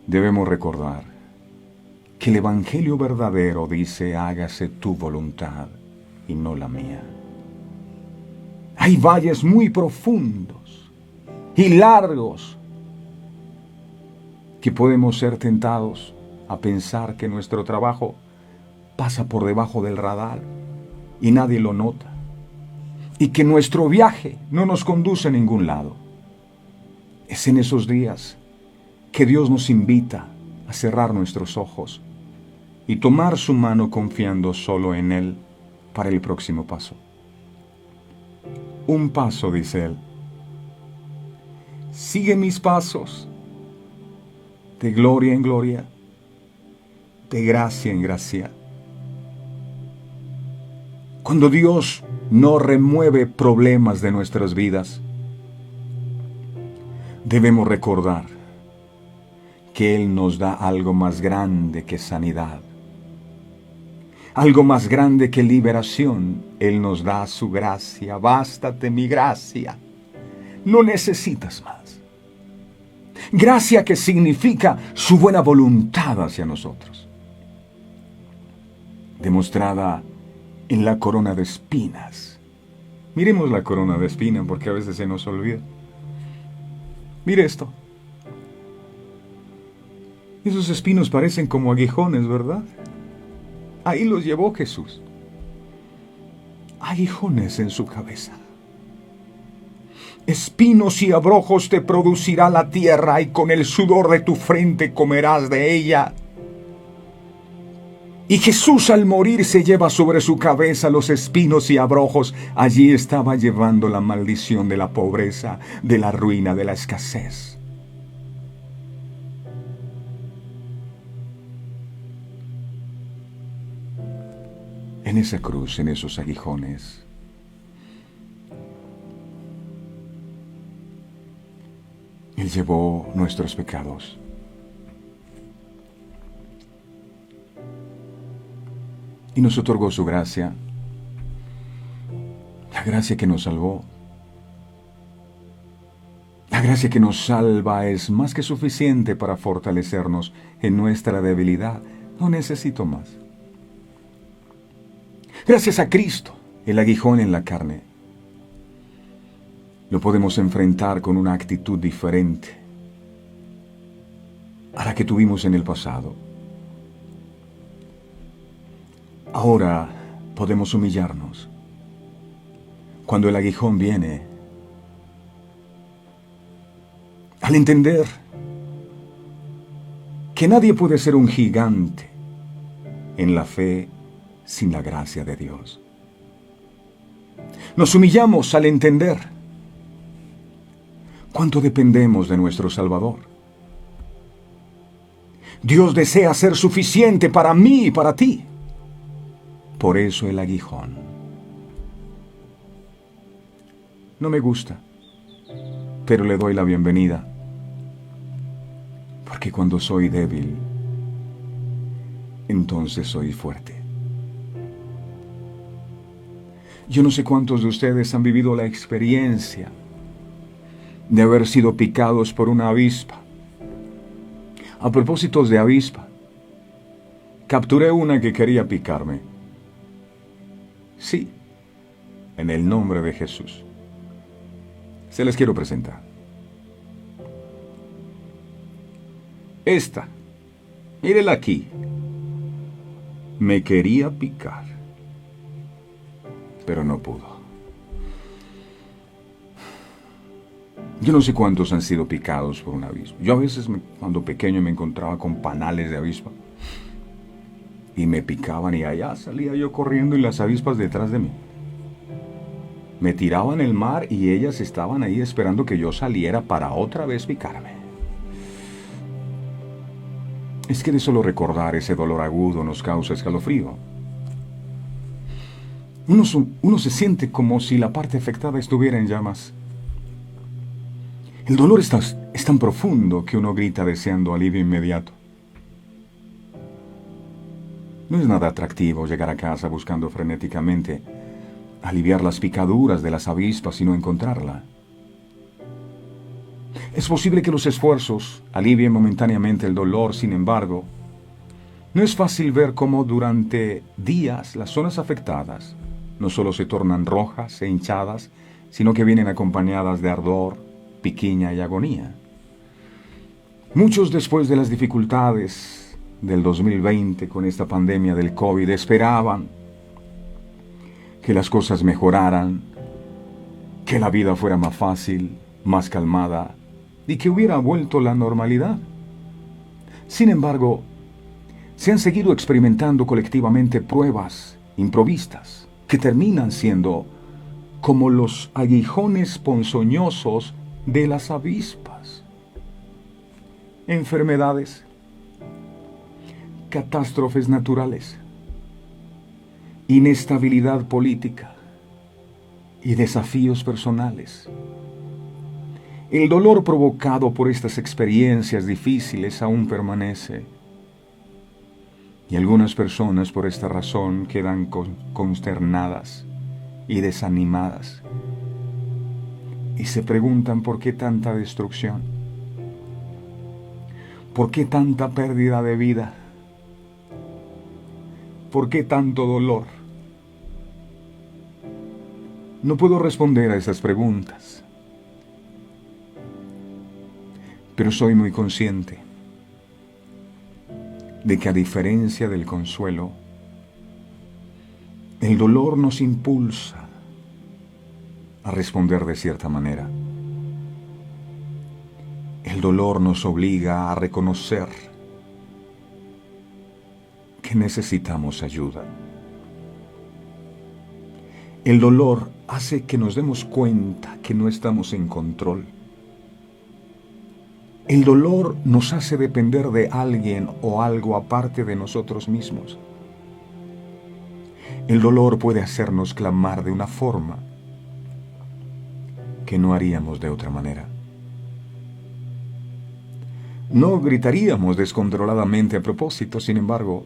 Debemos recordar que el Evangelio verdadero dice: hágase tu voluntad y no la mía. Hay valles muy profundos y largos que podemos ser tentados a pensar que nuestro trabajo pasa por debajo del radar y nadie lo nota, y que nuestro viaje no nos conduce a ningún lado. Es en esos días que Dios nos invita a cerrar nuestros ojos y tomar su mano confiando solo en Él para el próximo paso. Un paso, dice Él. Sigue mis pasos, de gloria en gloria, de gracia en gracia. Cuando Dios no remueve problemas de nuestras vidas, debemos recordar que Él nos da algo más grande que sanidad, algo más grande que liberación. Él nos da su gracia. Bástate mi gracia. No necesitas más. Gracia que significa su buena voluntad hacia nosotros, demostrada en la corona de espinas. Miremos la corona de espinas porque a veces se nos olvida. Mire esto. Esos espinos parecen como aguijones, ¿verdad? Ahí los llevó Jesús. Aguijones en su cabeza. Espinos y abrojos te producirá la tierra, y con el sudor de tu frente comerás de ella. Y Jesús al morir se lleva sobre su cabeza los espinos y abrojos. Allí estaba llevando la maldición de la pobreza, de la ruina, de la escasez. En esa cruz, en esos aguijones, Él llevó nuestros pecados. Y nos otorgó su gracia, la gracia que nos salvó. La gracia que nos salva es más que suficiente para fortalecernos en nuestra debilidad. No necesito más. Gracias a Cristo, el aguijón en la carne, lo podemos enfrentar con una actitud diferente a la que tuvimos en el pasado. Ahora podemos humillarnos. Cuando el aguijón viene, al entender que nadie puede ser un gigante en la fe sin la gracia de Dios. Nos humillamos al entender cuánto dependemos de nuestro Salvador. Dios desea ser suficiente para mí y para ti. Por eso el aguijón. No me gusta, pero le doy la bienvenida. Porque cuando soy débil, entonces soy fuerte. Yo no sé cuántos de ustedes han vivido la experiencia de haber sido picados por una avispa. A propósito de avispa, capturé una que quería picarme. Sí, en el nombre de Jesús. Se les quiero presentar. Esta, mírela aquí, me quería picar, pero no pudo. Yo no sé cuántos han sido picados por una avispa. Yo a veces, cuando pequeño, me encontraba con panales de avispa y me picaban, y allá salía yo corriendo y las avispas detrás de mí. Me tiraban al mar y ellas estaban ahí esperando que yo saliera para otra vez picarme. Es que de solo recordar ese dolor agudo nos causa escalofrío. Uno se siente como si la parte afectada estuviera en llamas. El dolor es tan profundo que uno grita deseando alivio inmediato. No es nada atractivo llegar a casa buscando frenéticamente aliviar las picaduras de las avispas y no encontrarla. Es posible que los esfuerzos alivien momentáneamente el dolor. Sin embargo, no es fácil ver cómo durante días las zonas afectadas no solo se tornan rojas e hinchadas, sino que vienen acompañadas de ardor, piquiña y agonía. Muchos, después de las dificultades del 2020 con esta pandemia del COVID, esperaban que las cosas mejoraran, que la vida fuera más fácil, más calmada y que hubiera vuelto la normalidad. Sin embargo, se han seguido experimentando colectivamente pruebas improvistas que terminan siendo como los aguijones ponzoñosos de las avispas. Enfermedades, catástrofes naturales, inestabilidad política y desafíos personales. El dolor provocado por estas experiencias difíciles aún permanece. Y algunas personas por esta razón quedan consternadas y desanimadas. Y se preguntan por qué tanta destrucción. ¿Por qué tanta pérdida de vida? ¿Por qué tanto dolor? No puedo responder a esas preguntas. Pero soy muy consciente de que a diferencia del consuelo, el dolor nos impulsa a responder de cierta manera. El dolor nos obliga a reconocer que necesitamos ayuda. El dolor hace que nos demos cuenta que no estamos en control. El dolor nos hace depender de alguien o algo aparte de nosotros mismos. El dolor puede hacernos clamar de una forma que no haríamos de otra manera. No gritaríamos descontroladamente a propósito, sin embargo,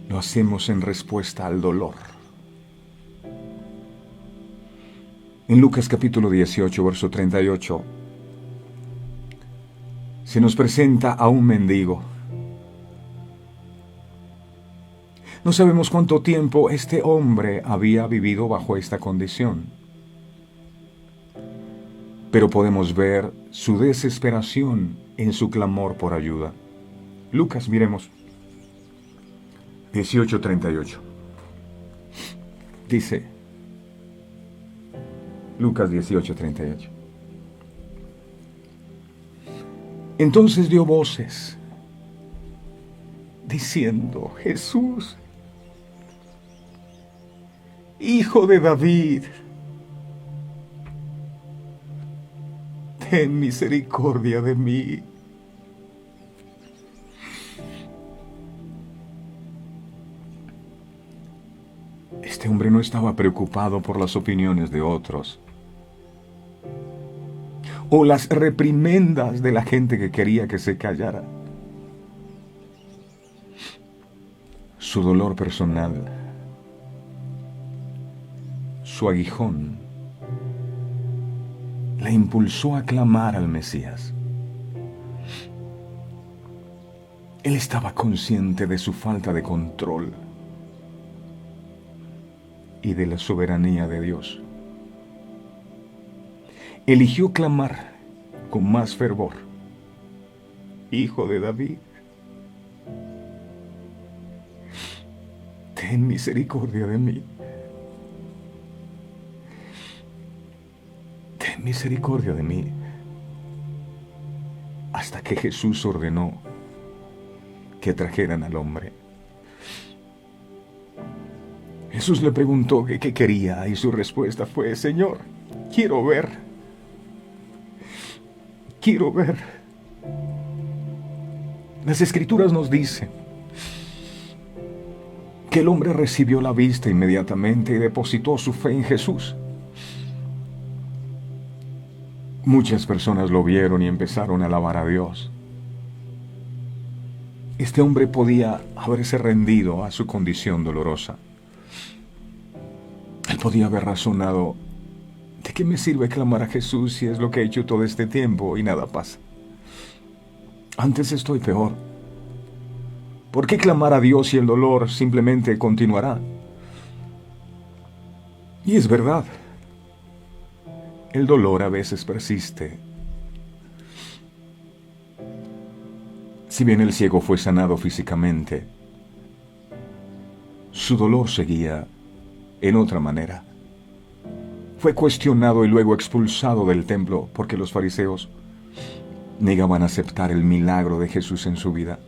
lo hacemos en respuesta al dolor. En Lucas capítulo 18, verso 38, se nos presenta a un mendigo. No sabemos cuánto tiempo este hombre había vivido bajo esta condición, pero podemos ver su desesperación en su clamor por ayuda. Lucas, miremos, 18:38. Dice, Lucas 18:38. Entonces dio voces, diciendo, Jesús, Hijo de David, ten misericordia de mí. Este hombre no estaba preocupado por las opiniones de otros o las reprimendas de la gente que quería que se callara. Su dolor personal, su aguijón, le impulsó a clamar al Mesías. Él estaba consciente de su falta de control y de la soberanía de Dios. Eligió clamar con más fervor, Hijo de David, ten misericordia de mí. Ten misericordia de mí. Hasta que Jesús ordenó que trajeran al hombre. Jesús le preguntó qué quería y su respuesta fue, Señor, quiero ver. Quiero ver. Las Escrituras nos dicen que el hombre recibió la vista inmediatamente y depositó su fe en Jesús. Muchas personas lo vieron y empezaron a alabar a Dios. Este hombre podía haberse rendido a su condición dolorosa. Él podía haber razonado, ¿de qué me sirve clamar a Jesús si es lo que he hecho todo este tiempo y nada pasa? Antes estoy peor. ¿Por qué clamar a Dios si el dolor simplemente continuará? Y es verdad. El dolor a veces persiste. Si bien el ciego fue sanado físicamente, su dolor seguía en otra manera. Fue cuestionado y luego expulsado del templo porque los fariseos negaban aceptar el milagro de Jesús en su vida.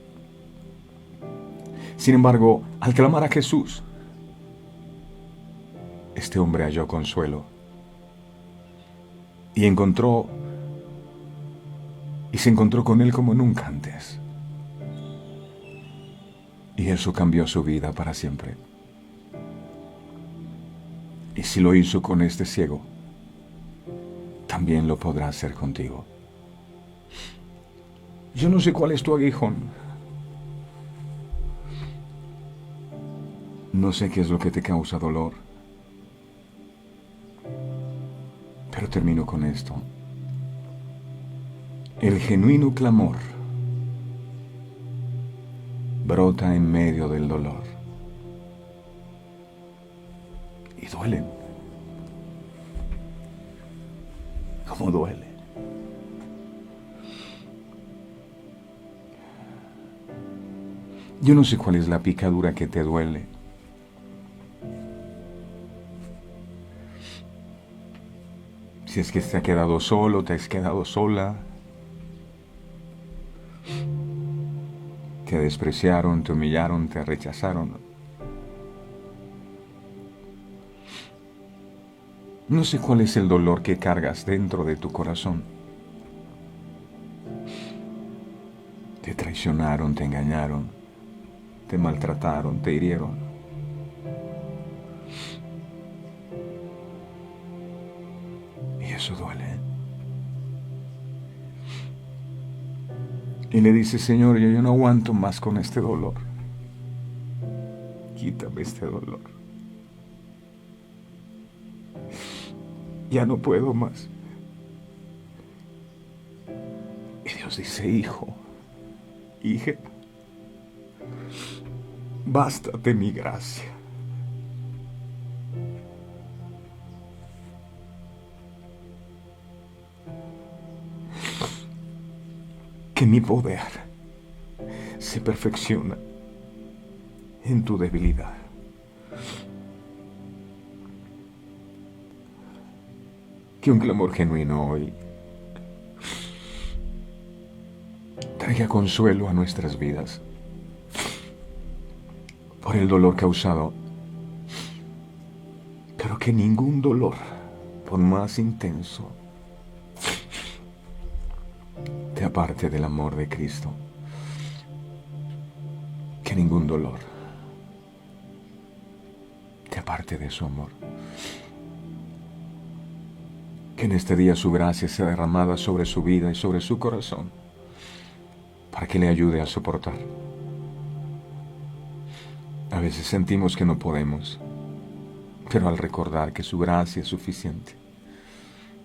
Sin embargo, al clamar a Jesús, este hombre halló consuelo y se encontró con Él como nunca antes. Y eso cambió su vida para siempre. Y si lo hizo con este ciego, también lo podrá hacer contigo. Yo no sé cuál es tu aguijón. No sé qué es lo que te causa dolor. Pero termino con esto. El genuino clamor brota en medio del dolor. Y duelen. ¿Cómo duele? Yo no sé cuál es la picadura que te duele. Si es que te ha quedado solo, te has quedado sola. Te despreciaron, te humillaron, te rechazaron. No sé cuál es el dolor que cargas dentro de tu corazón. Te traicionaron, te engañaron, te maltrataron, te hirieron. Y eso duele. Y le dice, Señor, yo no aguanto más con este dolor. Quítame este dolor. Ya no puedo más. Y Dios dice, hijo, hija, bástate mi gracia. Que mi poder se perfecciona en tu debilidad. Que un clamor genuino hoy traiga consuelo a nuestras vidas por el dolor causado, pero que ningún dolor, por más intenso, te aparte del amor de Cristo. Que ningún dolor te aparte de su amor. Que en este día su gracia sea derramada sobre su vida y sobre su corazón, para que le ayude a soportar. A veces sentimos que no podemos, pero al recordar que su gracia es suficiente,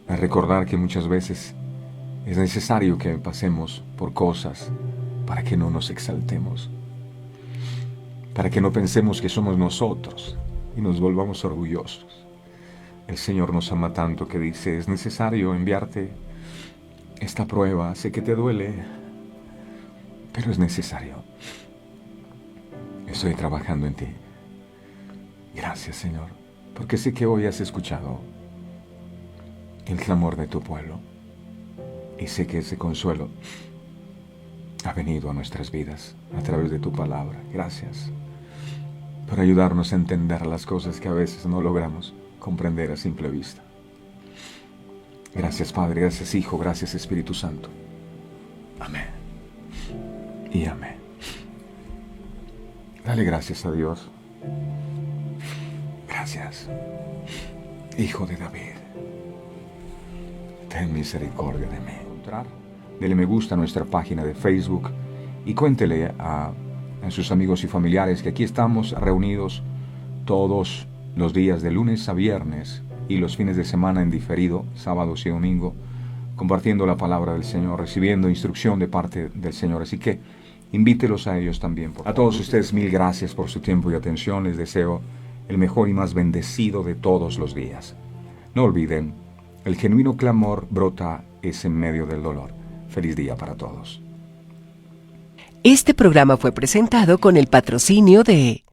al recordar que muchas veces es necesario que pasemos por cosas para que no nos exaltemos, para que no pensemos que somos nosotros y nos volvamos orgullosos. El Señor nos ama tanto que dice, es necesario enviarte esta prueba. Sé que te duele, pero es necesario. Estoy trabajando en ti. Gracias, Señor, porque sé que hoy has escuchado el clamor de tu pueblo. Y sé que ese consuelo ha venido a nuestras vidas a través de tu palabra. Gracias por ayudarnos a entender las cosas que a veces no logramos comprender a simple vista. Gracias, Padre, gracias, Hijo, gracias, Espíritu Santo. Amén y amén. Dale gracias a Dios. Gracias, Hijo de David. Ten misericordia de mí. Dele me gusta a nuestra página de Facebook y cuéntele a sus amigos y familiares que aquí estamos reunidos todos los días de lunes a viernes y los fines de semana en diferido, sábados y domingo, compartiendo la palabra del Señor, recibiendo instrucción de parte del Señor. Así que invítelos a ellos también. A todos ustedes, mil gracias por su tiempo y atención. Les deseo el mejor y más bendecido de todos los días. No olviden, el genuino clamor brota es en medio del dolor. Feliz día para todos. Este programa fue presentado con el patrocinio de